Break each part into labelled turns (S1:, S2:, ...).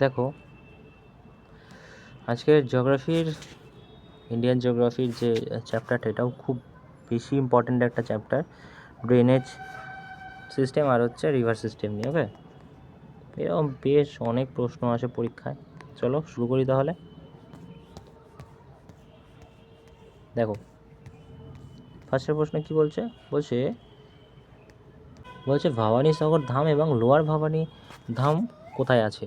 S1: দেখো, আজকের ইন্ডিয়ান জিওগ্রাফির যে চ্যাপ্টারটা, এটাও খুব বেশি ইম্পর্ট্যান্ট একটা চ্যাপ্টার, ড্রেনেজ সিস্টেম আর হচ্ছে রিভার সিস্টেম নিয়ে। ওকে, এরকম বেশ অনেক প্রশ্ন আসে পরীক্ষায়। চলো শুরু করি তাহলে। দেখো, ফার্স্টের প্রশ্ন কি বলছে, বলছে ভবানী সাগর ধাম এবং লোয়ার ভবানী ধাম কোথায় আছে?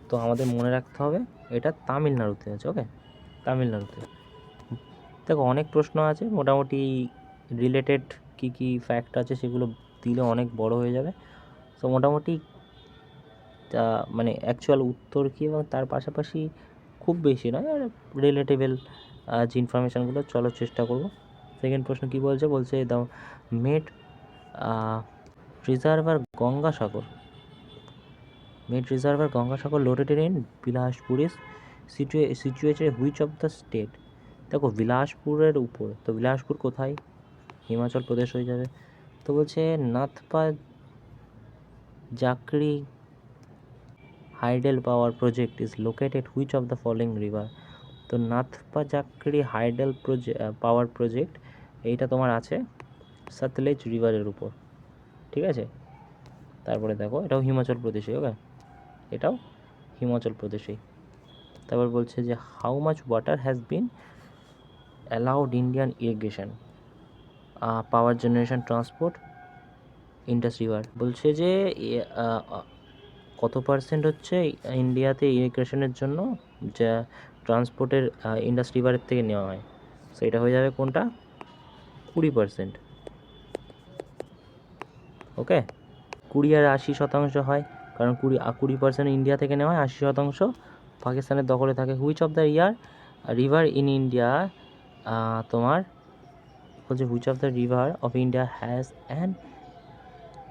S1: তো আমাদের মনে রাখতে হবে এটা তামিলনাড়ুতে আছে। ওকে, তামিলনাড়ুতে। দেখো, অনেক প্রশ্ন আছে, মোটামুটি রিলেটেড কী কী ফ্যাক্ট আছে সেগুলো দিলে অনেক বড় হয়ে যাবে। তো মোটামুটি মানে অ্যাকচুয়াল উত্তর কী এবং তার পাশাপাশি খুব বেশি নয়, আর রিলেটেবল যে ইনফরমেশানগুলো, চলো চেষ্টা করব। সেকেন্ড প্রশ্ন কী বলছে the made reservoir Gangasagar loaded in Bilaspur is situated which of the state? দেখো, বিলাসপুরের উপর, তো বিলাসপুর কোথায়? হিমাচল প্রদেশ হয়ে যাবে। তো বলছে Nathpa Jhakri hydel power project is located which of the following river? তো Nathpa Jhakri hydel power project এইটা তোমার আছে সতলেজ রিভারের উপর। ঠিক আছে, তারপরে দেখো, এটাও হিমাচল প্রদেশে। ওকে, এটাও হিমাচল প্রদেশেই। তারপর বলছে যে how much water has been allowed Indian irrigation power generation transport Indus river? বলছে যে কত পার্সেন্ট হচ্ছে ইন্ডিয়াতে ইরিগেশনের জন্য যা ট্রান্সপোর্টের ইন্ডাস রিভারের থেকে নেওয়া হয়। সো এটা হয়ে যাবে কোনটা? 20%। ওকে, 20 আর 80% হয়, কারণ 20% ইন্ডিয়া থেকে নেওয়া হয়, 80% পাকিস্তানের দখলে থাকে। Which of the river in India, তোমার বলছে which of the river of India has an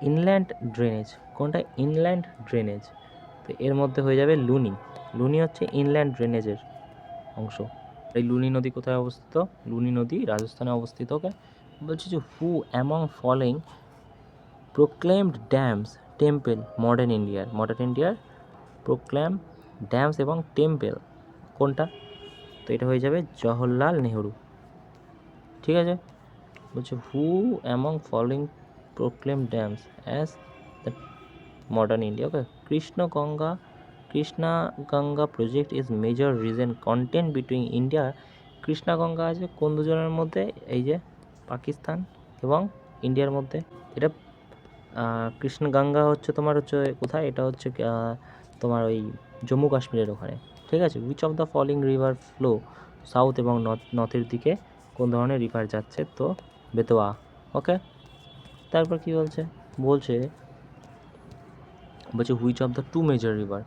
S1: inland drainage? কোনটা ইনল্যান্ড ড্রেনেজ? তো এর মধ্যে হয়ে যাবে লুনি হচ্ছে ইনল্যান্ড ড্রেনেজের অংশ। এই লুনি নদী কোথায় অবস্থিত? লুনি নদী রাজস্থানে অবস্থিত। ওকে, বলছে যে হু among following proclaimed dams temple modern ইন্ডিয়ার প্রোক্লেম ড্যামস এবং টেম্পল কোনটা? তো এটা হয়ে যাবে জওহরলাল নেহরু। ঠিক আছে, বলছে হু among following proclaim dams as the modern India? Okay, Krishna Ganga project is major reason content between India. Krishna Ganga আছে কোন দুজনের মধ্যে? এই যে পাকিস্তান এবং ইন্ডিয়ার মধ্যে। এটা কৃষ্ণ গঙ্গা হচ্ছে তোমার হচ্ছে কোথায়? এটা হচ্ছে তোমার ওই জম্মু কাশ্মীরের ওখানে। ঠিক আছে, which of the following river flow south এবং নর্থের দিকে কোন ধরনের রিভার যাচ্ছে? তো বেতোয়া। ওকে, তারপর কি বলছে which of the two major river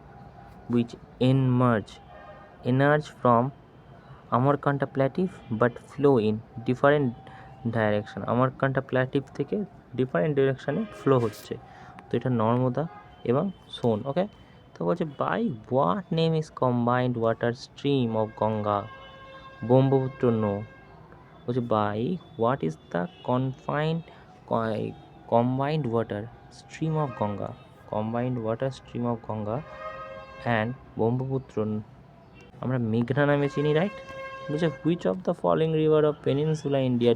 S1: which emerge from Amarkanta Plateau but flow in different direction? Amarkanta Plateau থেকে ডিফারেন্ট ডিরেকশানে ফ্লো হচ্ছে, তো এটা নর্মদা এবং সোন। ওকে, তো বলছে by what name is combined water stream of Ganga? Brahmaputra no. বলছে by what is the combined water stream of Ganga? And Brahmaputra আমরা মেঘনা নামে চিনি, রাইট? বলছে which of the following river of peninsula India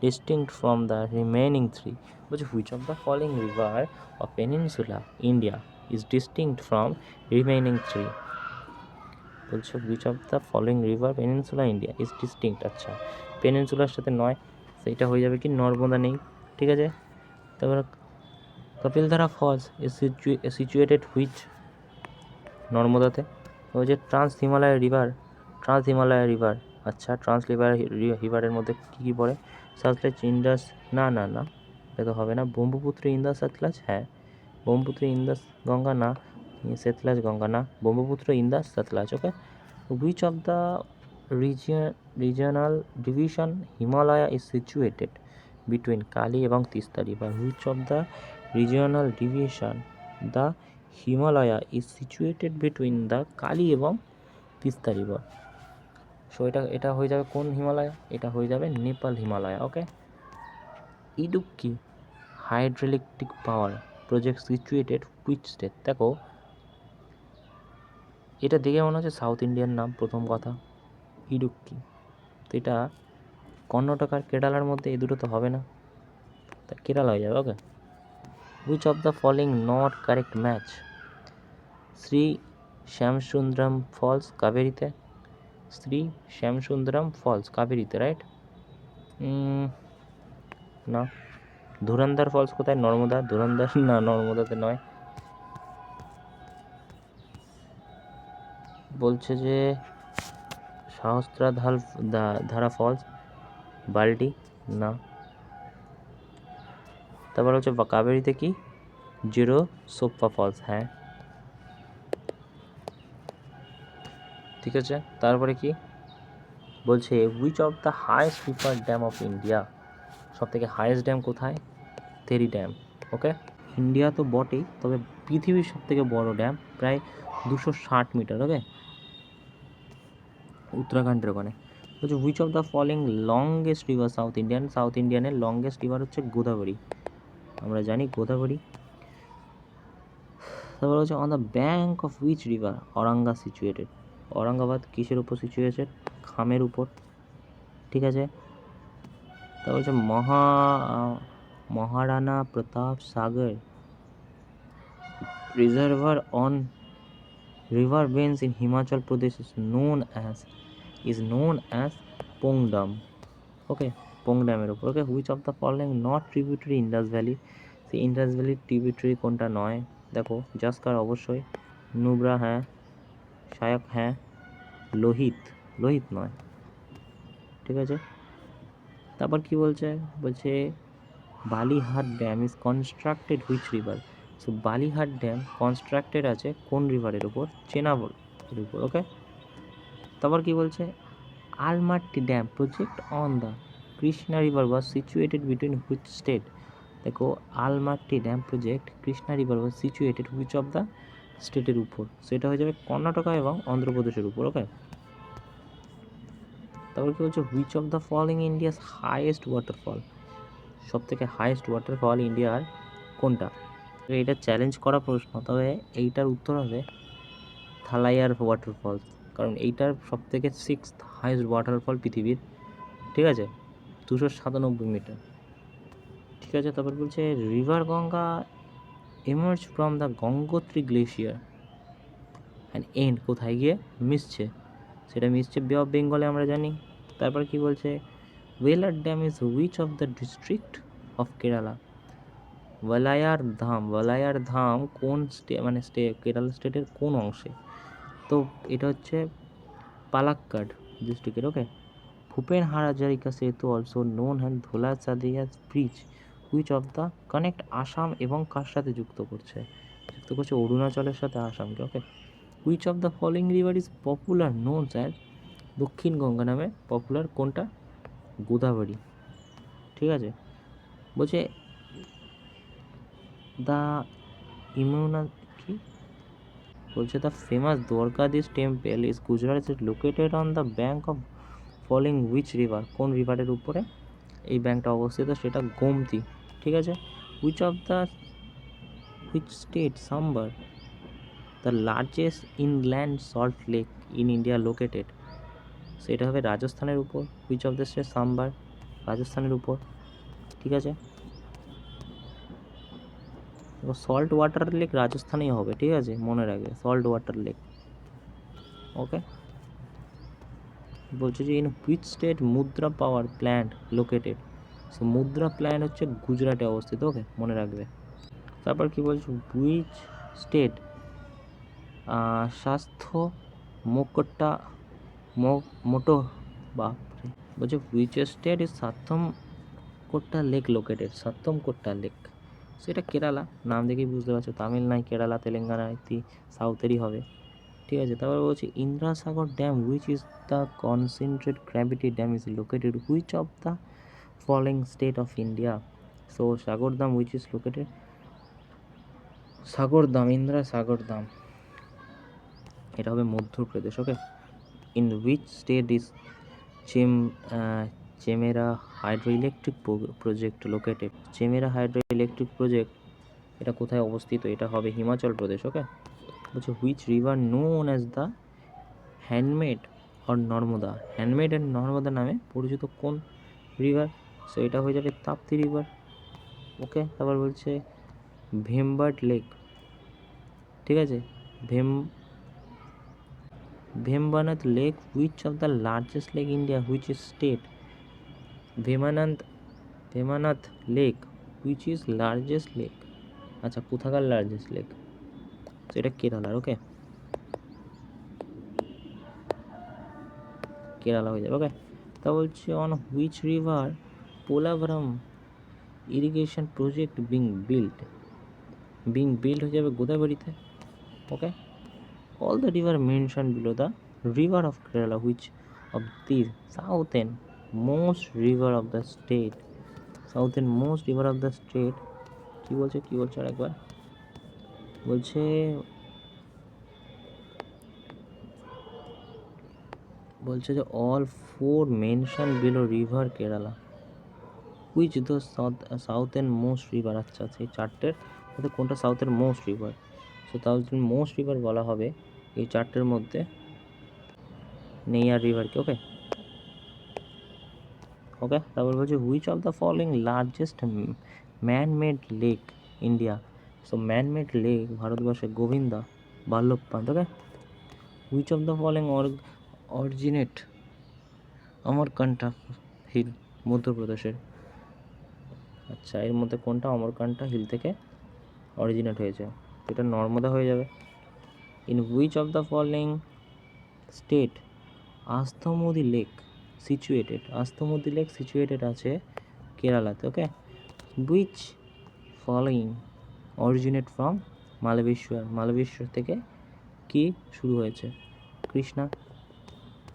S1: distinct from the remaining three? বলছে which of the following river of peninsula India is distinct from remaining three? বলছে which of the following river peninsula India is distinct. আচ্ছা, পেনিনসুলার সাথে নয়, সেইটা হয়ে যাবে কি নর্মদা নেই। ঠিক আছে, তারপর Kapildhara falls is situated which? নর্মদাতে। ওই যে ট্রান্স হিমালয় রিভার। আচ্ছা, রিভারের মধ্যে কী কী পড়ে? সতলেজ, ইন্দাস, না, এটা তো হবে না। ব্রহ্মপুত্র, ইন্দাস, সতলাজ, হ্যাঁ। ব্রহ্মপুত্র, ইন্দাস, গঙ্গা, না। সতলাজ, গঙ্গা, না। Brahmaputra, Indus, Sutlej. Okay, which of the regional division Himalaya is situated between Kali এবং Teesta river? Which of the regional division the Himalaya is situated between the Kali এবং তিস্তা রিভার? সো এটা হয়ে যাবে কোন হিমালয়া? এটা হয়ে যাবে Nepal Himalaya. Okay, Idukki hydroelectric power project situated which state? দেখো, এটা দেখে মনে হচ্ছে সাউথ ইন্ডিয়ান নাম, প্রথম কথা ইডুক্কি। তো এটা কর্ণাটক আর কেরালার মধ্যে এই দুটো তো হবে না, তা কেরালা হয়ে যাবে। Okay, which of the following not correct match? Shri Shyamsundaram falls কাবেরিতে, শ্রী শ্যামসুন্দরম ফলস কাবেরিতে, রাইট? না। ধুরন্ধর ফলস কোথায়? নর্মদা। ধুরন্ধর না, নর্মদাতে নয়। বলছে যে সহস্রাধাল ধারা ফলস বাল্টি, না। তারপর হচ্ছে কাবেরিতে কি? জিরো সোপ্পা ফলস, হ্যাঁ ঠিক আছে। তারপরে কি বলছে? Which of the highest river dam of India? সব থেকে হাইয়েস্ট ড্যাম কোথায়? তেরি ড্যাম। ওকে, ইন্ডিয়া তো বটেই, তবে পৃথিবীর সব থেকে বড় ড্যাম, প্রায় 260 মিটার। ওকে, উত্তরাখণ্ডের ওখানে। বলছে which of the following longest river south Indian? South ইন্ডিয়ানের লংগেস্ট রিভার হচ্ছে গোদাবরী, আমরা জানি গোদাবরী। তারপর হচ্ছে on the bank of which river Auranga situated? Aurangabad কিসের উপর সিচুয়েটেড? খামের উপর, ঠিক আছে। তারপর হচ্ছে Maharana Pratap Sagar reservoir on river Bains in Himachal Pradesh is known as Pongdam. Okay, Pongdam এর উপর। Okay, which of the following not tributary Indus Valley? সেই ইন্ডাস ভ্যালি ট্রিবিউটারি কোনটা নয়? দেখো, জাস্কার অবশ্যই, নুব্রা হ্যাঁ, শায়ক হ্যাঁ, লোহিত নয়, ঠিক আছে। তারপর কি বলছে? বলছে Balihat dam is constructed which river? So Balihat dam constructed আছে কোন রিভারের উপর? চেনাবের উপর। ওকে, তারপর কি বলছে? Almatti dam project on the Krishna river was situated between which state? দেখো, Almatti dam project Krishna river was situated which of the স্টেটের উপর? সেটা হয়ে যাবে কর্ণাটকা এবং অন্ধ্রপ্রদেশের উপর। ওকে, তারপর কি বলছে? Which of the following India's highest waterfall? সব থেকে হাইয়েস্ট ওয়াটারফল ইন্ডিয়ার কোনটা? এটা চ্যালেঞ্জ করা প্রশ্ন, তবে এইটার উত্তর হবে থালাইয়ার ওয়াটারফলস, কারণ এইটার সব থেকে 6th হাইয়েস্ট ওয়াটারফল পৃথিবীর, ঠিক আছে, 297 মিটার, ঠিক আছে। তারপর বলছে river Ganga emerge from the Gangotri glacier and end কোথায় গিয়ে মিশছে? সেটা মিশছে বে অফ বেঙ্গলে, আমরা জানি। তারপর কি বলছে? Walayar dam is which of the district of Kerala? Walayar dam কোন কেরালা স্টেটের কোন অংশে? তো এটা হচ্ছে পালাক্কাড ডিস্ট্রিক্টের। ওকে, Bhupen Hazarika Setu also known as Dhola Sadiya bridge which of the connect Assam এবং কার সাথে যুক্ত করছে? অরুণাচলের সাথে আসামকে। Okay, which of the following river is popular known as Dakshin Ganga নামে পপুলার? কোনটা? গোদাবরী, ঠিক আছে। বলছে দ্য কি বলছে? The famous Dwarkadhish temple is Gujarat is located on the bank of following which river? কোন রিভারের উপরে এই ব্যাঙ্কটা অবস্থিত? সেটা গোমতী, ঠিক আছে। Which state sambar the largest inland salt lake in India located? সেটা হবে রাজস্থানের উপর। Which of the state sambar? রাজস্থানের উপর, ঠিক আছে। সল্ট ওয়াটার লেক রাজস্থানেই হবে, ঠিক আছে, মনে রাখবে, সল্ট ওয়াটার লেক। ওকে, বলছে যে ইন হুইচ স্টেট মুদ্রা পাওয়ার প্ল্যান্ট লোকেটেড? সো মুদ্রা প্ল্যান্ট হচ্ছে গুজরাটে অবস্থিত। ওকে, মনে রাখবে। তারপর কি বলছে? হুইচ স্টেট স্বাস্থ্য মোকটা মোটো বাপরে বলছে which state is Sathyam Kotta lake located? Sathyam Kotta lake, সেটা কেরালা, নাম দেখেই বুঝতে পারছো, তামিল নাই, কেরালা, তেলেঙ্গানা সাউথেরই হবে, ঠিক আছে। তারপর বলছে Indrasagar dam which is the concentrate gravity dam is located which of the following state of India? So Sagar dam which is located Indra Sagar dam, এটা হবে Madhya Pradesh. Okay, in which state is Chamera hydro electric project located? Chamera hydro electric project এটা কোথায় অবস্থিত? এটা হবে Himachal Pradesh. Okay, বলছে which river known as the handmade or Narmada, handmade and Narmada নামে পরিচিত কোন রিভার? সো এটা হয়ে যাবে তাপ্তি রিভার। ওকে, তারপর বলছে ভেম্বার্ট লেক, ঠিক আছে, Vembanad lake which of the largest lake India which is state? Vembanad lake which is largest lake, আচ্ছা কোথাকার লার্জেস্ট লেক? তো এটা কেরালার। ওকে, কেরালা হয়ে যাবে। ওকে, তা বলছে on which river Polavaram irrigation project being build হয়ে যাবে গোদাবরীতে। ওকে, all the river mentioned below the river of Kerala which of these southern most river of the state, southern most river of the state কি বলছে আরেকবার বলছে যে all four mentioned below river Kerala which the southern most river, আচ্ছা সেই চারটের মধ্যে কোনটা সাউথের মোস্ট রিভার? সো সাউথের মোস্ট রিভার বলা হবে এই চারটের মধ্যে নেইয়ার রিভারকে। ওকে, তারপর বলছে which of the following largest man made lake India? So man made lake ভারতবর্ষে Govinda, Vallabhpant. Okay, which of the following originate Amarkantak hill মধ্যপ্রদেশের? আচ্ছা এর মধ্যে কোনটা অমরকন্টক হিল থেকে অরিজিনেট হয়েছে? এটা নর্মদা হয়ে যাবে। In which of the following state Ashtamudi lake situated আছে কেরালাতে। Okay, which following originate from Malbeshwar থেকে কি শুরু হয়েছে? Krishna.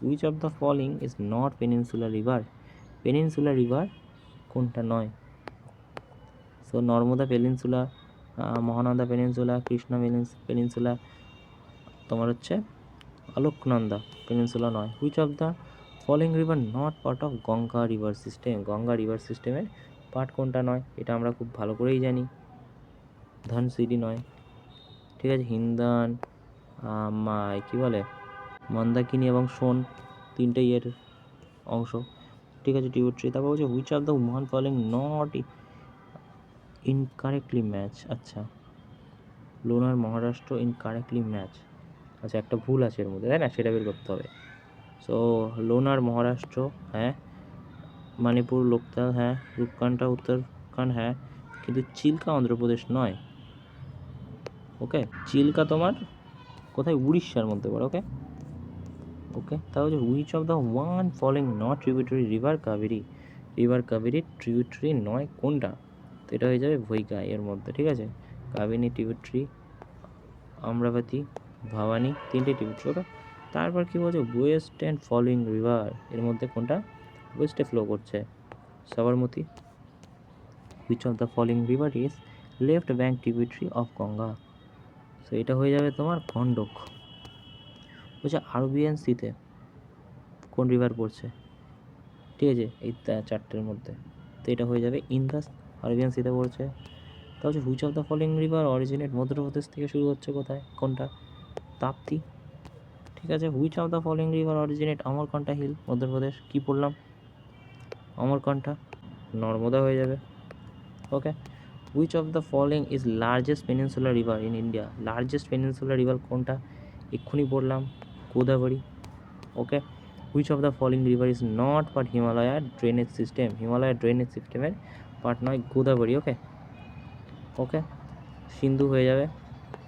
S1: Which of the following is not peninsular river কোনটা নয়? So Narmada peninsula, Mahananda peninsula, Krishna peninsula, তোমার হচ্ছে আলোকনন্দা পেনিনসুলা নয়। Which of the following river not part of Ganga river সিস্টেমের পার্ট কোনটা নয়? এটা আমরা খুব ভালো করেই জানি, ধনসিরি নয়, ঠিক আছে, হিন্দান, কি বলে মন্দাকিনী এবং সোন তিনটেই এর অংশ, ঠিক আছে, টিউট্রি। তারপর বলছে which of the one following not incorrectly match, আচ্ছা লোনার মহারাষ্ট্র ইনকারেক্টলি ম্যাচ, আচ্ছা একটা ভুল আছে এর মধ্যে, তাই না, সেটা বের করতে হবে। সো লোনার মহারাষ্ট্র, হ্যাঁ, মণিপুর লোকতাল, হ্যাঁ, রূপকান্টা উত্তরাখণ্ড, হ্যাঁ, কিন্তু চিল্কা অন্ধ্রপ্রদেশ নয়। ওকে, চিল্কা তোমার কোথায়, উড়িষ্যার মধ্যে পড়ে। ওকে, তাহলে which of the one following not tributary river Kaveri tributary নয় কোনটা? তো এটা হয়ে যাবে ভৈগা এর মধ্যে, ঠিক আছে, কাবেরী ট্রিবিউটারি, আম্রাবতী, ভবানী তিনটে ট্রিবিউটারি। ওকে, তারপর কি বলছে ওয়েস্ট অ্যান্ড ফলোইং রিভার এর মধ্যে কোনটা ওয়েস্টে ফ্লো করছে? Sabarmati. Which of the following river is left bank tributary of Ganga? So এটা হয়ে যাবে তোমার গণ্ডক। বলছে আরবিয়ান সিতে কোন রিভার পড়ছে? ঠিক আছে, এই চারটের মধ্যে, তো এটা হয়ে যাবে ইন্দাস, আরবিয়ান সিতে পড়ছে। তা হচ্ছে which of the following river originate Madhya Pradesh থেকে শুরু হচ্ছে কোথায়, কোনটা? তাপ্তি। ঠিক আছে, which of the following river originate Amarkanta hill Madhya Pradesh? কি পড়লাম, অমরকন্টা, নর্মদা হয়ে যাবে। Okay, which of the following is largest peninsular river in India? Largest peninsular river কোনটা? এক্ষুনি পড়লাম, Godavari. Okay, which of the following river is not part হিমালয়ার ড্রেনেজ সিস্টেমের part নয়, গোদাবরী। ওকে, সিন্ধু হয়ে যাবে,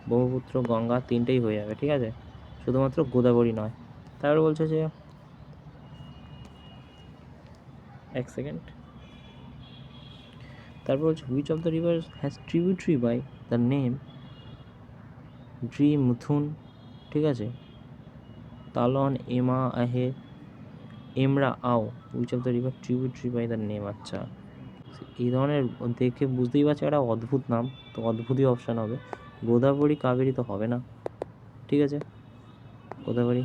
S1: ব্রহ্মপুত্র, গঙ্গা তিনটেই হয়ে যাবে, ঠিক আছে, শুধুমাত্র গোদাবরী নয়। তারপর বলছে যে এক সেকেন্ড, তারপর বলছে which of the river has tributary by the name মুথুন, ঠিক আছে, তালন, এমা, আহে, এমরা, আও, which of the river tributary by the name. আচ্ছা, এই ধরনের দেখে বুঝতেই পারছি একটা অদ্ভুত নাম, তো অদ্ভুতই অপশান হবে, গোদাবরী কাবেরী তো হবে না, ঠিক আছে, গোদাবরী,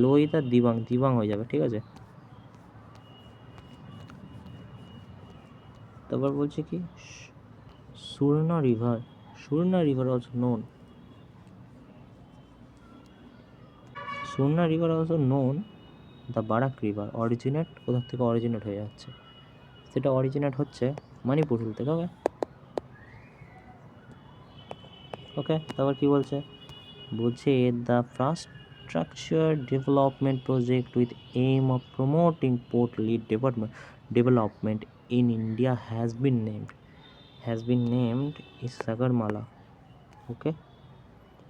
S1: লোহিত আর দিবাং হয়ে যাবে, ঠিক আছে। তারপর বলছে কি Surma river also known, Surma river also known the Barak river originate কোথা থেকে অরিজিনেট হয়ে যাচ্ছে, সেটা অরিজিনেট হচ্ছে মণিপুর হিল থেকে। ওকে ওকে তারপর কি বলছে, বলছে the infrastructure development project with aim of promoting port lead development in India has been named is Sagarmala. ওকে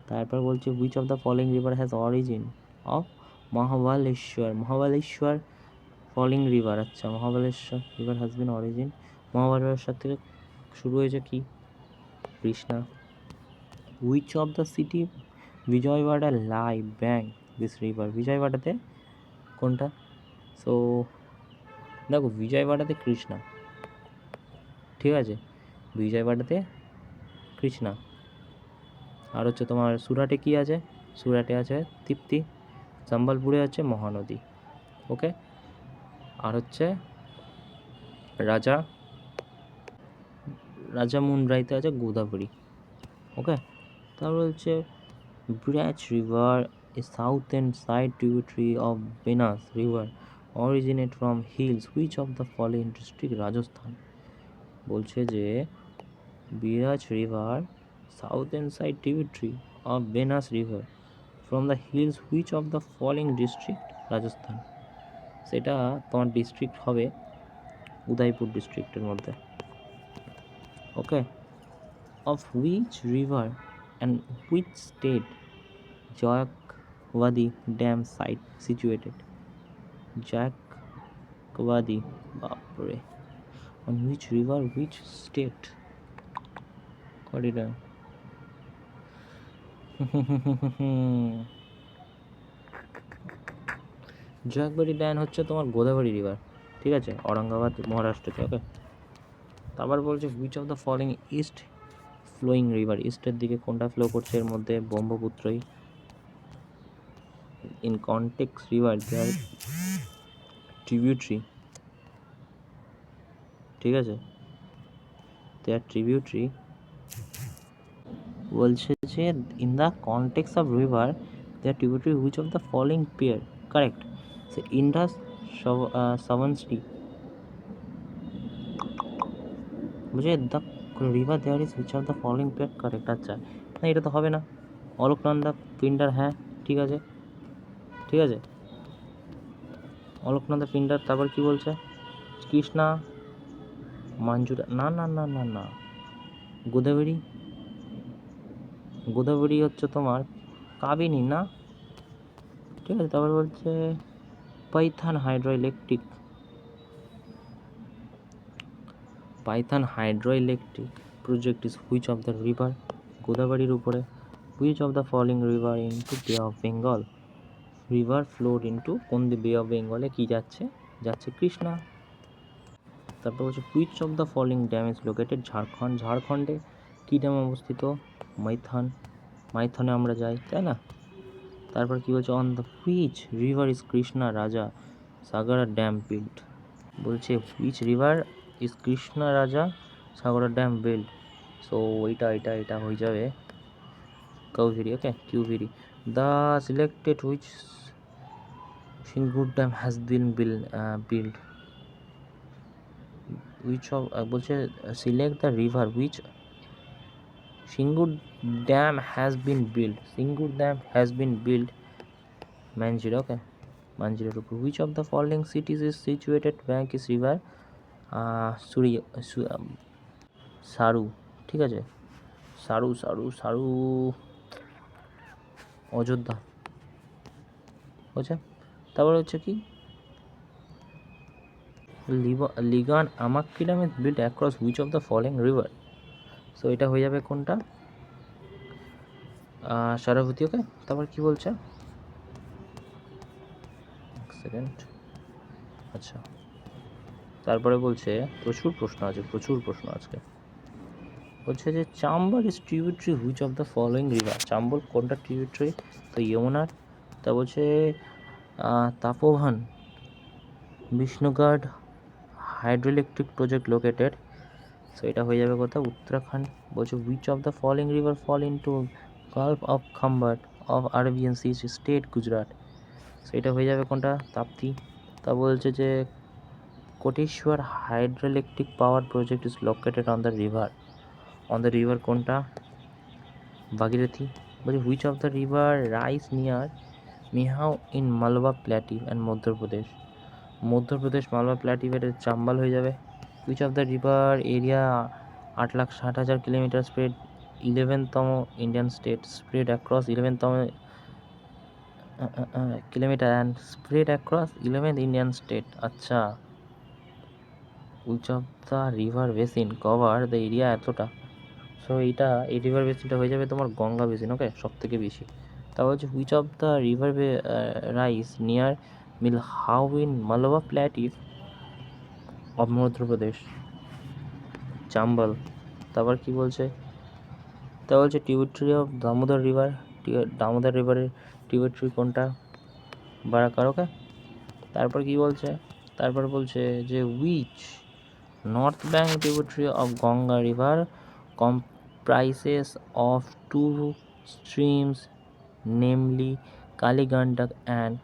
S1: তারপর বলছে which of the following river has origin of Mahabaleshwar falling river. আচ্ছা Mahabaleshwar river has been origin, Mahabaleshwar থেকে শুরু হয়েছে কি Krishna. Which of the city Vijayawada lie bank this river, বিজয়ওয়াড়াতে কোনটা? So দেখো বিজয়ওয়াড়াতে কৃষ্ণা, ঠিক আছে, বিজয়ওয়াড়াতে কৃষ্ণা। আর হচ্ছে তোমার সুরাটে কি আছে, সুরাটে আছে তৃপ্তি, সম্বলপুরে আছে মহানদী। ওকে আর হচ্ছে রাজামুন্ড্রাইতে আছে গোদাবরী। ওকে তারপর হচ্ছে Berach river a southern side tributary of Banas river originate from hills which of the following district Rajasthan. বলছে যে Biraj river southern side tributary of Banas river from the hills which of the following district Rajasthan, সেটা তোমার ডিস্ট্রিক্ট হবে উদয়পুর ডিস্ট্রিক্টের মধ্যে। ওকে of which river and which state Jayakwadi Dam site situated? Jayakwadi, বাপরে, on which river, which state? Kwadi Dam. Jayakwadi dam হচ্ছে তোমার Godavari river, ঠিক আছে, ঔরঙ্গাবাদ মহারাষ্ট্রতে। ওকে তারপর বলছে which of the following east flowing river, ইস্টের দিকে কোনটা ফ্লো করছে এর মধ্যে ব্রহ্মপুত্রই। In context river their tributary, ঠিক আছে, দেয়ার ট্রিবিউটারি বলছে যে in the context of river their tributary which of the following pair correct, সে ইন্ডাস সাবনস্টি। বলছে the river there is which of the following pair correct. আচ্ছা না এটা তো হবে না, অলকনন্দা পিন্ডার, হ্যাঁ ঠিক আছে ঠিক আছে অলকনন্দা পিন্ডার। তারপর কি বলছে কৃষ্ণা মাঞ্জুরা, না না না না না গোদাবরী, গোদাবরী হচ্ছে তোমার কাবিনী না, ঠিক আছে। তারপর বলছে Paithan hydro electric project is which of the river, গোদাবরীর উপরে। Which of the following river into bay of Bengal, river flowed into কোন দি বে অফ বেঙ্গলে কি যাচ্ছে, যাচ্ছে কৃষ্ণা। তারপর হচ্ছে which of the following dam is located Jharkhand, ঝাড়খণ্ডে কী ড্যাম অবস্থিত, মাইথনে আমরা যাই তাই না। তারপর কি বলছে on the which river is Krishna Raja Sagara dam build, বলছে which river is Krishna Raja Sagara dam build. So এটা হয়ে যাবে Cauvery. Okay Cauvery. The selected which Singur dam has been build, which of বলছে select the river which Singur dam has been build, Singur dam has been build Manjira. Okay মাঞ্জিরার উপর। which of the following cities is situated bank is river Saroo, ঠিক আছে, সারু অযোধ্যা বুঝছে। তারপর হচ্ছে কি লিগান আমাক্কিলাম is build across which of the following river, so এটা হয়ে যাবে কোনটা সারাবতী। ওকে তারপর কি বলছে সেকেন্ড, আচ্ছা তারপরে বলছে প্রচুর প্রশ্ন আজকে। বলছে যে Chambal is tributary which of the following river, Chambal কোনটা ট্রিবিউটারি, তো যমুনার। তা বলছে Tapovan Vishnugad hydro electric project located, so এটা হয়ে যাবে কোথাও উত্তরাখণ্ড। বলছে which of the following river fall into gulf of Khambhat of Arabian sea state Gujarat, সেটা হয়ে যাবে কোনটা, তাপ্তি। তা বলছে যে Koteshwar hydroelectric power project is located on the river কোনটা, ভাগীরথী। বলছে which of the river rise near Mhow in Malwa plateau and Madhya Pradesh Malwa প্ল্যাটিভের চাম্বাল হয়ে যাবে। Which of the river area 8,60,000 kilometre spread 11তম ইন্ডিয়ান স্টেট স্প্রেড অ্যাক্রস 11তম kilometre and spread across 11th Indian state. আচ্ছা, which of the river basin cover the area এতটা। So এই river বেসিনটা হয়ে যাবে তোমার গঙ্গা বেসিন। ওকে, সব থেকে বেশি। তা বলছে which of the river rise near Mhow in Malwa plateau of Madhya Pradesh, Chambal. তারপর কি বলছে, তা বলছে টিবিউট্রি অফ দামোদর রিভারের টিবিউট্রি কোনটা, বারাকার। ওকে, তারপর কি বলছে, তারপর বলছে যে which north bank tributary of Ganga river comprises of two streams, namely Kaligandak and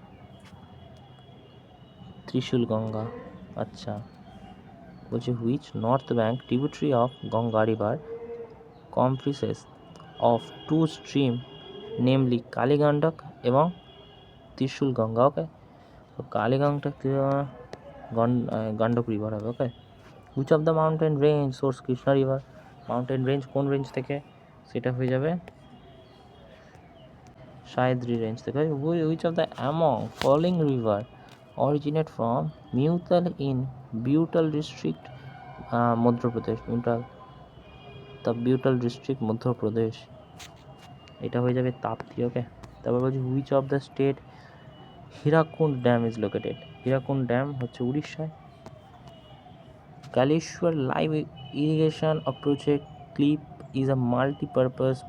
S1: Trishul Ganga. আচ্ছা, বলছে which north bank tributary of Ganga river comprises of two stream, namely Kaligandak এবং ত্রিশুল গঙ্গা। ওকে, তো কালীগঙ্গটা গান্ডক রিভার হবে। Okay, which of the mountain range source Krishna river, mountain range কোন range থেকে, সেটা হয়ে যাবে সায়দ্রি রেঞ্জ থেকে। Which of the among following river originate from মিউতাল in Betul district Madhya Pradesh, Betul district Madhya Pradesh, এটা হয়ে যাবে তাপ্তি। ওকে, তারপর বলছি which of the state Hirakud dam is located, Hirakud dam হচ্ছে উড়িষ্যায়। Kaleshwar Live Irrigation Project CLIP is a multi-purpose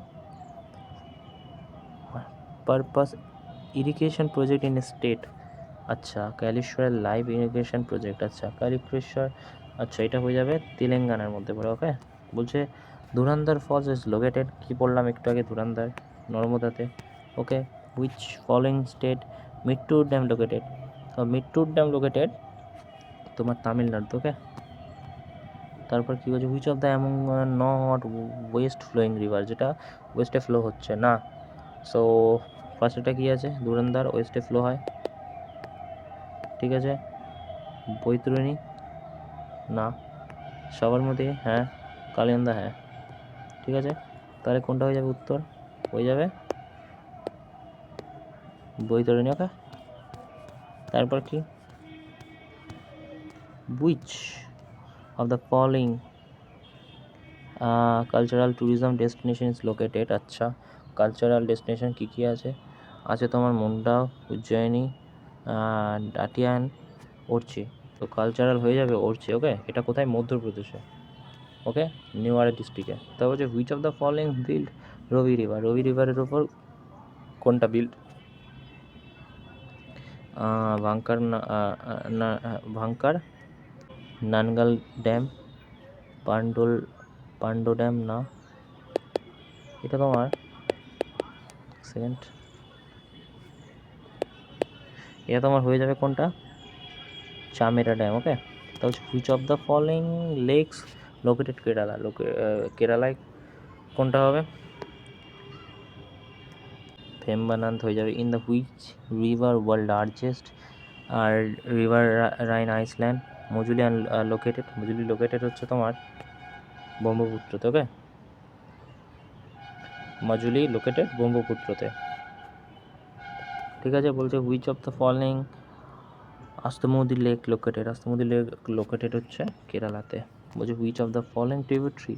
S1: irrigation project in a state. আচ্ছা, Kaleshwar live irrigation project. আচ্ছা, কালেশ্বর, আচ্ছা এটা হয়ে যাবে তেলেঙ্গানার মধ্যে পড়ে। ওকে, বলছে ধুরন্ধর ফলস ইজ লোকেটেড, কি বললাম একটু আগে, ধুরন্ধর নর্মদাতে। Okay, which following state Mettur dam located, Mettur dam located তোমার তামিলনাড়ু। ওকে, তারপর কী বলছে which of the among not west flowing river, যেটা ওয়েস্টে ফ্লো হচ্ছে না। সো ফার্স্টটা কী আছে, ধুরন্ধর ওয়েস্টে ফ্লো হয়, ঠিক আছে। বৈতরণী না, সবরমতী হ্যাঁ, কালিন্দা হ্যাঁ, ঠিক আছে। তাহলে কোনটা হয়ে যাবে উত্তর, হয়ে যাবে বৈতরণী। ওকে, তারপর কি which of the following cultural tourism destination is located. আচ্ছা, কালচারাল ডেস্টিনেশন কী কী আছে, আছে তোমার মুন্ডা, উজ্জয়িনী, ডাটিয়ান, ওরছি। তো কালচারাল হয়ে যাবে ওরছি। ওকে, এটা কোথায়, মধ্যপ্রদেশে। ওকে, নিউয়ারা ডিস্ট্রিক্টে। তারপর হচ্ছে which of the following build Ravi রিভারের ওপর কোনটা build, Bhakra, Nangal dam, Pandoh dam না, এটা তোমার সেকেন্ড, এটা তোমার হয়ে যাবে কোনটা, চামেরা ড্যাম। ওকে, তা হচ্ছে which of the following lakes located কেরালায় কোনটা হবে, ভেম্বানান্দ হয়ে যাবে। In the which river world largest আর riverine island Majuli located হচ্ছে তোমার ব্রহ্মপুত্রতে। ওকে, মাজুলি লোকেটেড ব্রহ্মপুত্রতে, ঠিক আছে। বলছে which of the following Ashtamudi lake located হচ্ছে কেরালাতে। বলছে which of the following tributary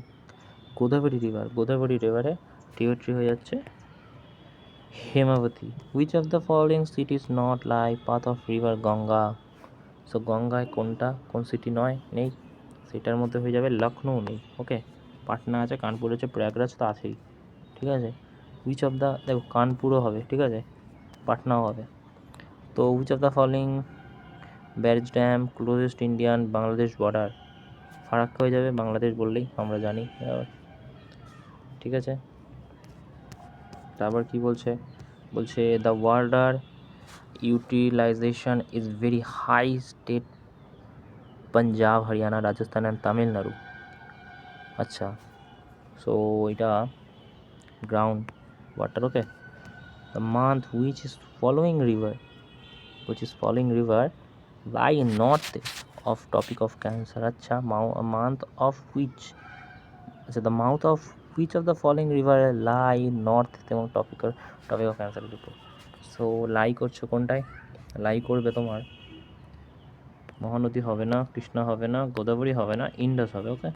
S1: Godavari রিভারে ট্রিবিউটারি হয়ে যাচ্ছে Hemavathi. Which of the following cities not lie path of river Ganga. So গঙ্গায় কোন সিটি নেই, সেটার মধ্যে হয়ে যাবে লখনৌ নেই। ওকে, পাটনা আছে, কানপুর আছে, প্রয়াগরাজ তো আছেই, ঠিক আছে। হুইচ অফ দ্য, দেখো কানপুরও হবে, ঠিক আছে, পাটনাও হবে। তো which of the following barrage dam closest Indian Bangladesh border, Farakka হয়ে যাবে, বাংলাদেশ বললেই আমরা জানি, ঠিক আছে। তারপর কি বলছে the water utilization is very high state Punjab Haryana Rajasthan and Tamil Nadu. আচ্ছা, সো এটা ground water. Okay, the month which is following river lie north of topic of cancer। আচ্ছা, month of which, আচ্ছা, the mouth of which of the following river lie north এবং topic of cancer এর উপর। So লাই করছো কোনটায়? লাই করবে তোমার মহানদী হবে না, কৃষ্ণা হবে না, গোদাবরী হবে না, ইন্ডাস হবে। ওকে,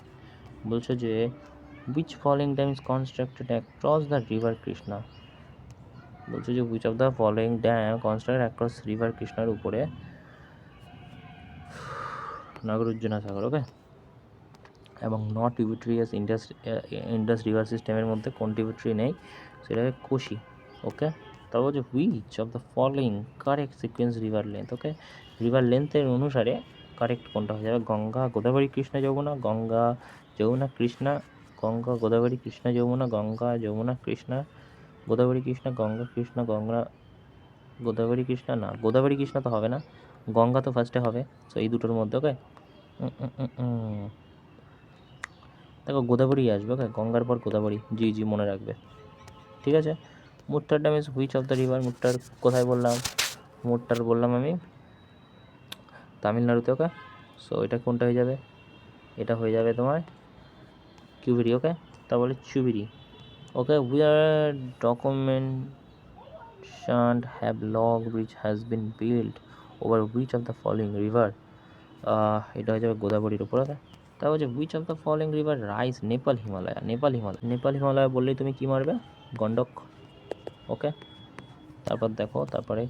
S1: বলছে যে which following dam is constructed across the river Krishna. বলছে যে which of the following dam constructed across river কৃষ্ণার উপরে নাগার্জুনা সাগর। ওকে, এবং নট ট্রিবিউটারিয়াস ইন্ডাস রিভার সিস্টেমের মধ্যে কোন ট্রিবিউটারি নেই, সেটা কোশি। ওকে, তারপর হচ্ছে which of the following correct sequence river length. Okay, river লেন্থের অনুসারে কারেক্ট কোনটা হয়ে যাবে? গঙ্গা, গোদাবরী, কৃষ্ণা, যমুনা, গঙ্গা, যমুনা, কৃষ্ণা, গঙ্গা, গোদাবরী, কৃষ্ণা, যমুনা, গঙ্গা, যমুনা, কৃষ্ণা, গোদাবরী, কৃষ্ণা, গঙ্গা, কৃষ্ণা, গঙ্গা, গোদাবরী, কৃষ্ণা, না গোদাবরী কৃষ্ণা তো হবে না, গঙ্গা তো ফার্স্টে হবে। সো এই দুটোর মধ্যে। ওকে, দেখো গোদাবরী আসবে। ওকে, গঙ্গার পর গোদাবরী, জি মনে রাখবে, ঠিক আছে। Mettur dam is which of the river? Mettur কোথায় বললাম? মুট্টার বললাম আমি তামিলনাড়ুতে। ওকে, সো এটা কোনটা হয়ে যাবে? এটা হয়ে যাবে তোমার কিউবেরি। ওকে, তারপরে চুবিরি। ওকে, wear documentation have log bridge has been built over which of the following river? এটা হয়ে যাবে গোদাবরীর উপর। ওকে, তারপর যে which of the following river rise Nepal Himalaya? Nepal Himalaya বললেই তুমি কি মারবে? গন্ডক। ওকে, তারপর দেখো, তারপরে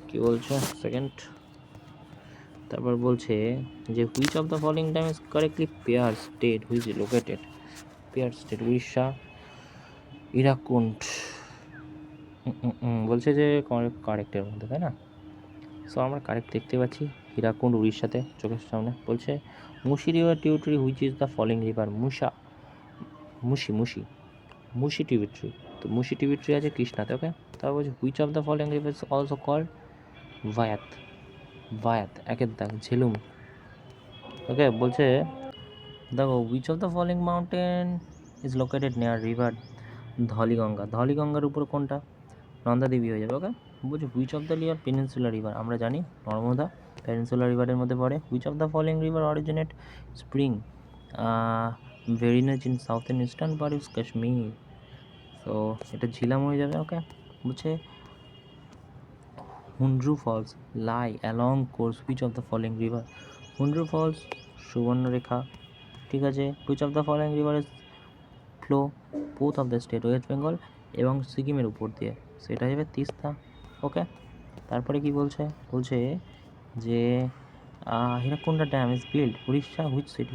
S1: কি বলছে সেকেন্ড। তারপর বলছে যে which of the following dam is correctly pair state which is located? Pair state Orissa, Hirakud. বলছে যে কারেক্টের মধ্যে, তাই না? সো আমরা কারেক্ট দেখতে পাচ্ছি হীরাকুন্ড উড়িষ্যাতে চোখের সামনে। বলছে মুশি রিভার টিউটরি which is the following river? Musi টিউটরি। তো মুশি টিউটরি আছে কৃষ্ণাতে। ওকে, তারপর বলছে which of the following river is also called Vyeth, একের দাগ, ঝেলুম। ওকে, বলছে দেখো which of the following mountain is located near river ধলিগঙ্গার উপর কোনটা? নন্দা দেবী হয়ে যাবে। ওকে, বলছে which of the river peninsular river? আমরা জানি নর্মদা পেনিনসুলার রিভারের মধ্যে পড়ে। Which of the following river originate spring Verinag in south and eastern part is Kashmir. তো এটা ঝিলাম হয়ে যাবে। ওকে, বলছে Hundru falls lie along course which of the following river? Hundru falls Subarnarekha, ঠিক আছে। Which of the following river is flow both of the state West Bengal এবং সিকিমের উপর দিয়ে? সেটা যাবে তিস্তা। ওকে, তারপরে কি বলছে? বলছে যে Hirakud dam is build Orissa which city?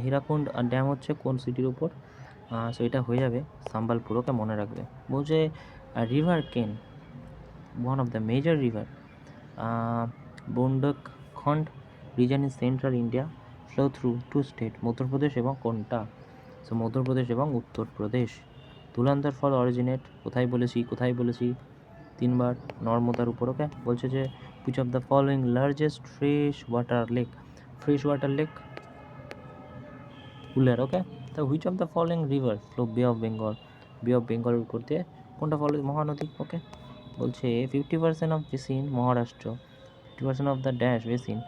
S1: Hirakud dam হচ্ছে কোন সিটির উপর? সো এটা হয়ে যাবে সাম্বালপুর। ওকে, মনে রাখবে। বলছে রিভার কেন one of the major river Bundelkhand reason in central India flow through to state Madhya Pradesh এবং কোনটা? সো মধ্যপ্রদেশ এবং উত্তরপ্রদেশ। ধুলান্ধার ফল অরিজিনেট কোথায় বলেছি 3বার? নর্মদার উপর। ওকে, বলছে যে which of the following largest fresh water lake Wular. Okay, তো which of the following river flow bay of বেঙ্গলের উপর দিয়ে কোনটা ফলো? মহানদী। ওকে, বলছে 50% of basin Maharashtra, 50% of the dash basin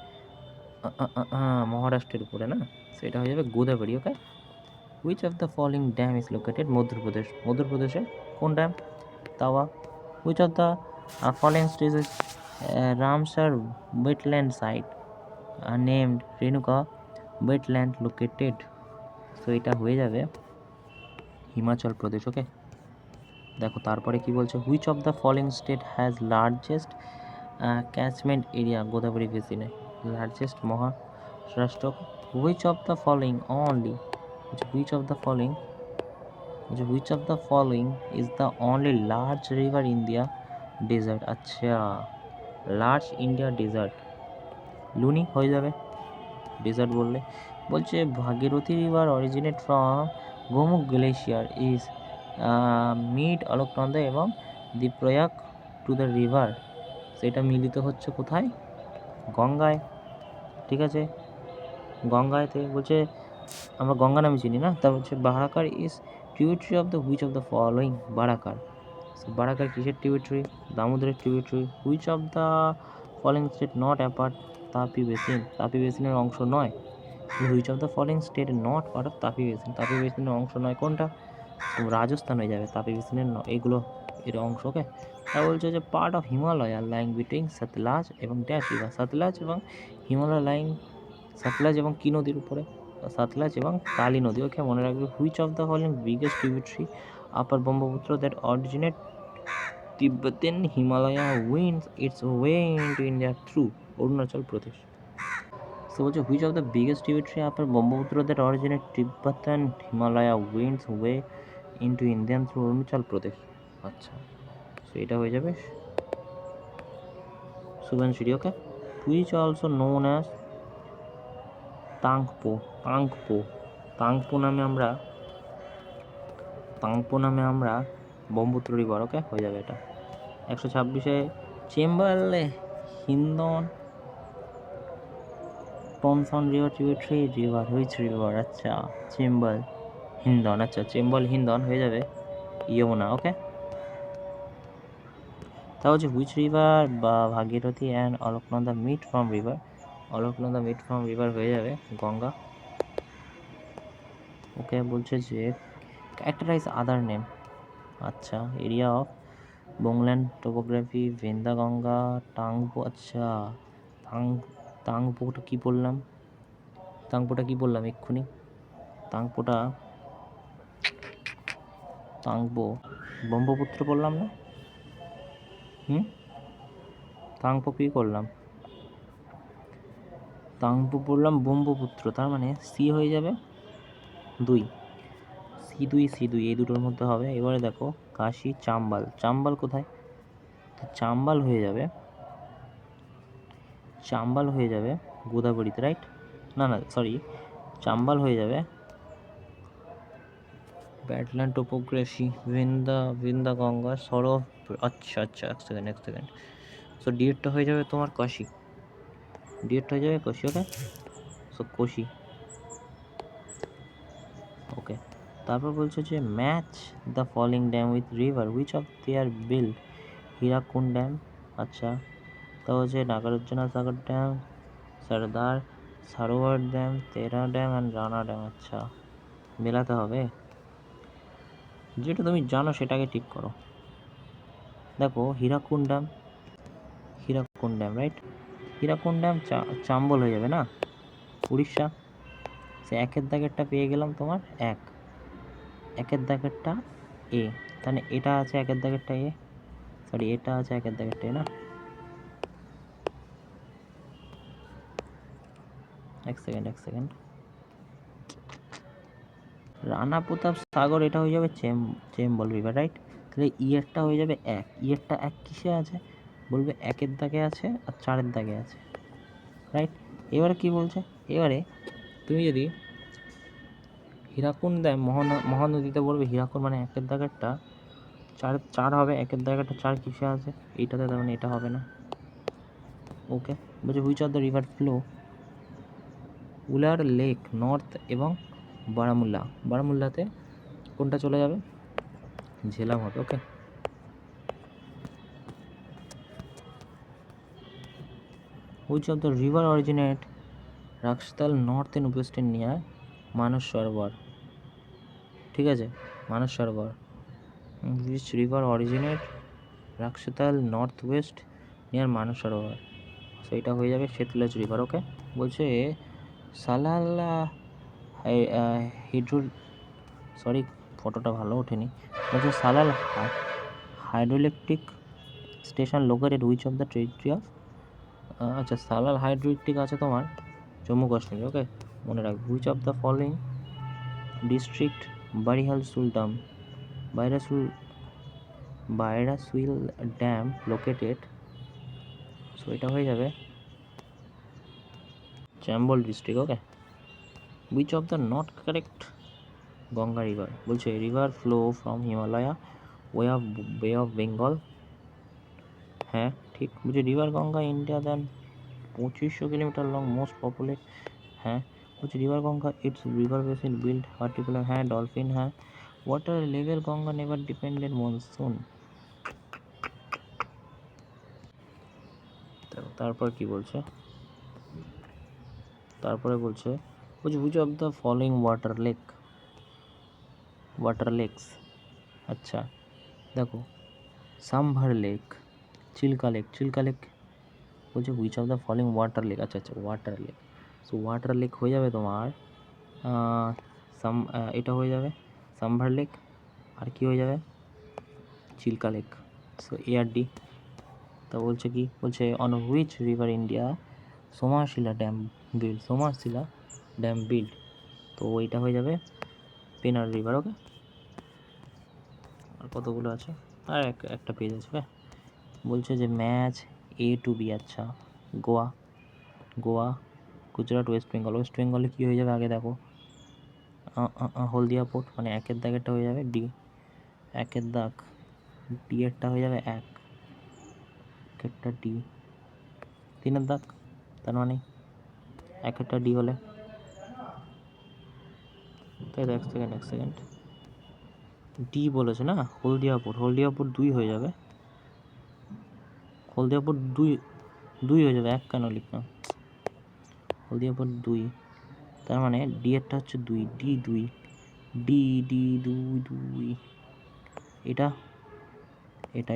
S1: মহারাষ্ট্রের উপরে না, সেটা হয়ে যাবে Godavari. Okay, which of the following dam is located মধ্যপ্রদেশে কোন dam? Tawa. Which of the following stage is Ramsar wetland site named Renuka wetland located? So এটা হয়ে যাবে হিমাচল প্রদেশ। ওকে, দেখো তারপরে কি বলছে? Which of the following state has largest catchment area Godavari বেসিনে? Largest Maharashtra. Which of the following is the only large river India desert? আচ্ছা, large India desert Luni হয়ে যাবে ডেজার্ট বললে। বলছে Bhagirathi river originate from Gaumukh glacier is mid Alaknanda এবং the Prayag to the river, সেটা মিলিত হচ্ছে কোথায়? গঙ্গায়। ঠিক আছে, গঙ্গায়তে বলছে, আমরা গঙ্গা নামে চিনি না, তা বলছে Barakar is tributary of the which of the following. Barakar, Barakar কিসের ট্রিবিউটারি? দামোদরের tributary. Which of the following state not apart Tapi basin, Tapi বেসিনের অংশ নয়। Which of the following state not part of Tapi basin, Tapi বেসিনের অংশ নয় কোনটা? রাজস্থান হয়ে যাবে, তাপি বেসিনের এগুলো এর অংশ। ওকে, তা বলছে যে part of Himalaya lying between Sutlej এবং ড্যাশ রিভার, সতলাজ এবং হিমালয় লাইং, সতলাজ এবং কি নদীর উপরে? সতলাজ এবং কালী নদী। ওকে, মনে রাখবে। Which of the following biggest tributary upper Brahmaputra that originate Tibetan Himalaya winds its way into India through Arunachal Pradesh. So বলছে which of the biggest tributary upper Brahmaputra that originate Tibetan Himalaya winds way into Indian through Arunachal Pradesh. আচ্ছা, so এটা হয়ে যাবে Subansiri. Okay, which also known as Tsangpo, Tsangpo, Tsangpo নামে আমরা Brahmaputra river. Okay, হয়ে যাবে এটা। 126-এ Chambal Hindon টনসন river tributary river, which river? আচ্ছা, চেম্বল হিন্দন। আচ্ছা, চেম্বল হিন্দন হয়ে যাবে যমুনা। ওকে, তা হচ্ছে হুইচ রিভার বা Bhagirathi and Alaknanda meet from river, Alaknanda meet from river হয়ে যাবে গঙ্গা। ওকে, বলছে যে ক্যারেক্টারাইজ আদার নেম। আচ্ছা, এরিয়া অফ বংল্যান্ড টোপোগ্রাফি ভেন্দা গঙ্গা টাংপো। আচ্ছা, তাংপোটা কি বললাম? তাংপোটা কি বললাম এক্ষুনি? তাংপো ব্রহ্মপুত্র বললাম না? তাংপো কি করলাম? তাংপো বললাম ব্রহ্মপুত্র, তার মানে সি হয়ে যাবে 2, C2 এই দুটোর মধ্যে হবে। এবারে দেখো কাশি চাম্বাল, চাম্বাল কোথায়? চাম্বাল হয়ে যাবে গোদাবরীতে, রাইট? না সরি, চাম্বাল হয়ে যাবে ব্যাডল্যান্ড টোপোগ্রাফি ভিন্দা গঙ্গা সরব। আচ্ছা, এক সেকেন্ড। সো ডিএডটা হয়ে যাবে তোমার কাশি, ডিএডটা হয়ে যাবে কাশি। ওকে, সো কোশি। ওকে, তারপর বলছে যে match the falling dam with river which of their build Hirakud dam. আচ্ছা, তা হচ্ছে Nagarjuna Sagar dam, Sardar Sarovar dam, Tehri dam and Rana dam. আচ্ছা, মেলাতে হবে, যেটা তুমি জানো সেটাকে ঠিক করো। দেখো হীরাকুন্ড ড্যাম, রাইট? হীরাকুন্ড ড্যাম চাম্বল হয়ে যাবে না, উড়িষ্যা। সে একের দাগেরটা পেয়ে গেলাম তোমার একের দাগেরটা এ, তাহলে এটা আছে একের দাগেরটা এ, সরি এটা আছে একের দাগেরটা এ না। এক সেকেন্ড। রানা প্রতাপ সাগর এটা হয়ে যাবে চেম্বল রিভার, রাইট? তাহলে ইয়েরটা হয়ে যাবে ইয়েরটা কিসে আছে? বলবে একের দাগে আছে আর 4-এর দাগে আছে, রাইট? এবারে কি বলছে? এবারে তুমি যদি হীরাকুন্ড ড্যাম মহানদীতে বলবে হীরাকুন্ড মানে একের দাগেরটা 4 হবে, একের দাগেরটা 4 কিসে আছে? এইটাতে, তার মানে এটা হবে না। ওকে, বলছে which of the river flow Wular lake north এবং বারামুল্লাতে কোনটা চলে যাবে? ঝেলাম হবে। Okay, which of the river originate Rakshastal north end western near Manas Sarovar. ঠিক আছে, Manas Sarovar. Which river originate Rakshastal north west near Manas Sarovar, সেইটা হয়ে যাবে সেতলাজ রিভার। ওকে, বলছে সালাল সরি ফটোটা ভালো ওঠেনি। বলছে Salal hydroelectric station located which of the territory of. আচ্ছা, সালাল হাইড্রোইলেকট্রিক আছে তোমার জম্মু কাশ্মীর। ওকে, মনে রাখবে। Which of the following district বারিহাল সুলতাম বাইরাসুইল ড্যাম লোকেটেড, সো এটা হয়ে যাবে Chambal district. Okay, which of the not correct Ganga river? বলছে river flow from Himalaya bay of Bengal, হ্যাঁ ঠিক। বলছে river Ganga India then 2500 kilometre long, most populate, হ্যাঁ। বলছে river Ganga its river basin build particular, হ্যাঁ। ডলফিন, হ্যাঁ। Water level Ganga never dependent monsoon. তারপর কি বলছে, তারপরে বলছে which of the following water lakes, আচ্ছা দেখো সাম্ভার লেক, চিল্কা লেক, বলছে which of the following water lake, আচ্ছা water lake. So water lake হয়ে যাবে তোমার এটা হয়ে যাবে সাম্ভার লেক, আর কি হয়ে যাবে চিল্কা লেক। সো এ আর ডি। তা বলছে কি, বলছে on which river India Somasila dam build, তো ওইটা হয়ে যাবে পেনার রিভার, ওকে। আর কতগুলো আছে, আর একটা পেজ আছে, ওকে। বলছে যে ম্যাচ A to B, আচ্ছা গোয়া, গুজরাট, ওয়েস্ট বেঙ্গলে কী হয়ে যাবে আগে দেখো, হলদিয়া পোর্ট, মানে একের দাগেরটা হয়ে যাবে ডি, একের দাগ ডি এরটা হয়ে যাবে একেরটা ডি, তিনের দাগ, তার মানে একেরটা ডি হলে, তাই তো। এক সেকেন্ড ডি বলেছে না, হলদিয়া পোর্ট 2 হয়ে যাবে, হলদিয়া পোর্ট 2 হয়ে যাবে, এক কেন লিখলাম, হলদিয়া পোর্ট 2, তার মানে ডি এরটা হচ্ছে 2, ডি 2, ডি 2, এটা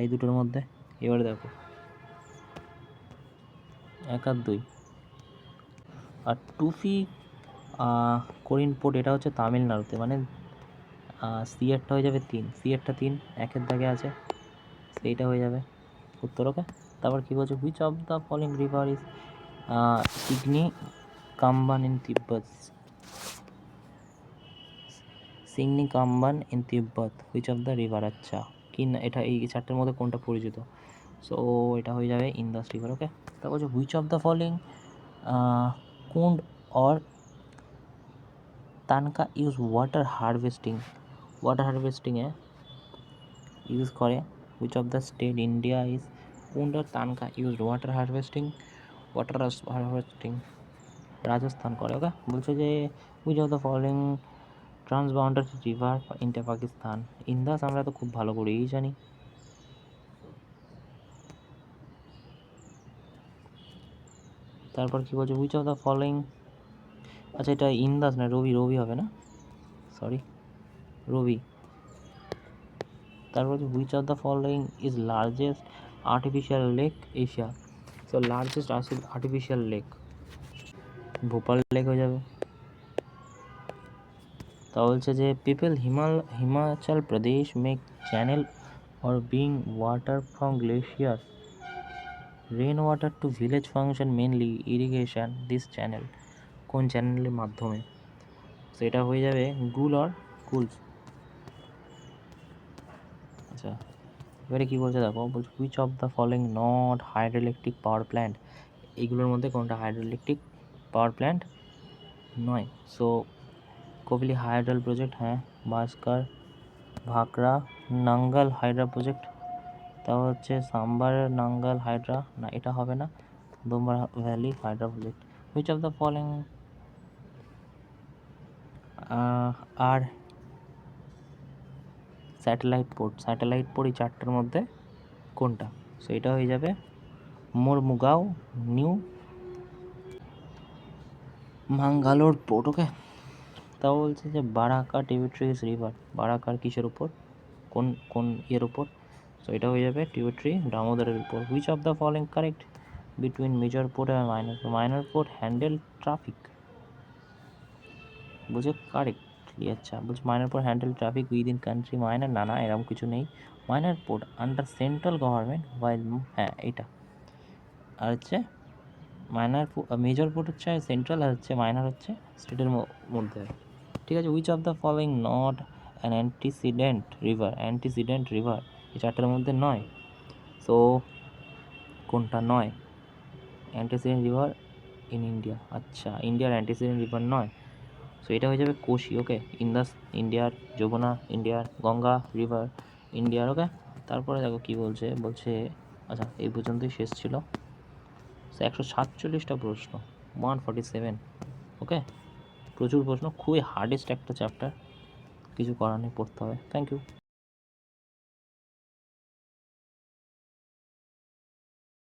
S1: এই দুটোর মধ্যে। এবারে দেখো 1 আর 2, আর টুফি কোরিন পোর্ট, এটা হচ্ছে তামিলনাড়ুতে, মানে সি এরটা হয়ে যাবে 3, সি এরটা 3 একের দাগে আছে, সেইটা হয়ে যাবে উত্তর, ওকে। তারপর কি বলছে which of the following river is সিগনি Khambab in Tibet, which of the river, আচ্ছা কি না, এটা এই চারটের মধ্যে কোনটা পরিচিত, সো এটা হয়ে যাবে ইন্দাস রিভার, ওকে। তারপর বলছে which of the following kund or taanka use water হারভেস্টিংয়ে ইউজ করে, which of the state India is kund or taanka use water harvesting, Rajasthan করে, ওকে। বলছে যে which of the following transboundary river India Pakistan, Indus আমরা তো খুব ভালো করেই জানি। তারপর কি বলছে হুইচ অফ দ্য ফলোইং, আচ্ছা এটা ইন্দাস না, রবি হবে না, সরি রবি। তারপর which of the following is largest artificial lake Asia, so largest artificial lake Bhopal lake হয়ে যাবে। তা বলছে যে people Himachal Pradesh make channel or being water from glaciers, rainwater to village function mainly irrigation, this channel, কোন চ্যানেলের মাধ্যমে, সেটা হয়ে যাবে কুলস। আচ্ছা এবারে কি বলছে দেখো, বলছে which of the following not hydro electric power plant, এইগুলোর মধ্যে কোনটা হাইড্রো ইলেকট্রিক পাওয়ার প্ল্যান্ট নয়, সো কোভলি হাইড্রাল প্রজেক্ট, হ্যাঁ। ভাস্কর ভাকরা নাঙ্গাল হাইড্রা প্রজেক্ট, তা হচ্ছে সাম্বার নাঙ্গাল হাইড্রা, না এটা হবে না, দোমরা valley hydel project. Which of the following are satellite port এই চারটার মধ্যে কোনটা, সো এটা হয়ে যাবে মোরমুগাও নিউ মাঙ্গালোর পোর্ট, ওকে। তাও বলছে যে বারাকা টিবিট্রিজ রিভার, বারাকার কিসের উপর, কোন ইয়ের উপর, সো এটা হয়ে যাবে টিবিট্রি দামোদরের উপর। Which of the following correct between major port আর মাইনর পোর্ট হ্যান্ডেল ট্রাফিক, বলছে কারেক্টলি, আচ্ছা বলছে minor port handle traffic within country, না এরকম কিছু নেই, minor port under central government while, হ্যাঁ এইটা, আর হচ্ছে মেজর পোর্ট হচ্ছে সেন্ট্রাল, আর হচ্ছে মাইনর হচ্ছে স্টেটের মধ্যে, ঠিক আছে। Which of the following not an antecedent river, এই চারটার মধ্যে নয়, সো কোনটা নয় অ্যান্টিসিডেন্ট রিভার ইন ইন্ডিয়া, আচ্ছা ইন্ডিয়ার অ্যান্টিসিডেন্ট রিভার নয়, সো এটা হয়ে যাবে কোশি, ওকে। ইন্দাস ইন্ডিয়ার, যমুনা ইন্ডিয়ার, গঙ্গা রিভার ইন্ডিয়ার। ওকে, তারপরে দেখো কি বলছে। আচ্ছা এই পর্যন্তই শেষ ছিল। 147টা প্রশ্ন, 147। ওকে, প্রচুর প্রশ্ন, খুবই হার্ডেস্ট একটা চ্যাপ্টার, কিছু করার নেই, পড়তে হবে। Thank you.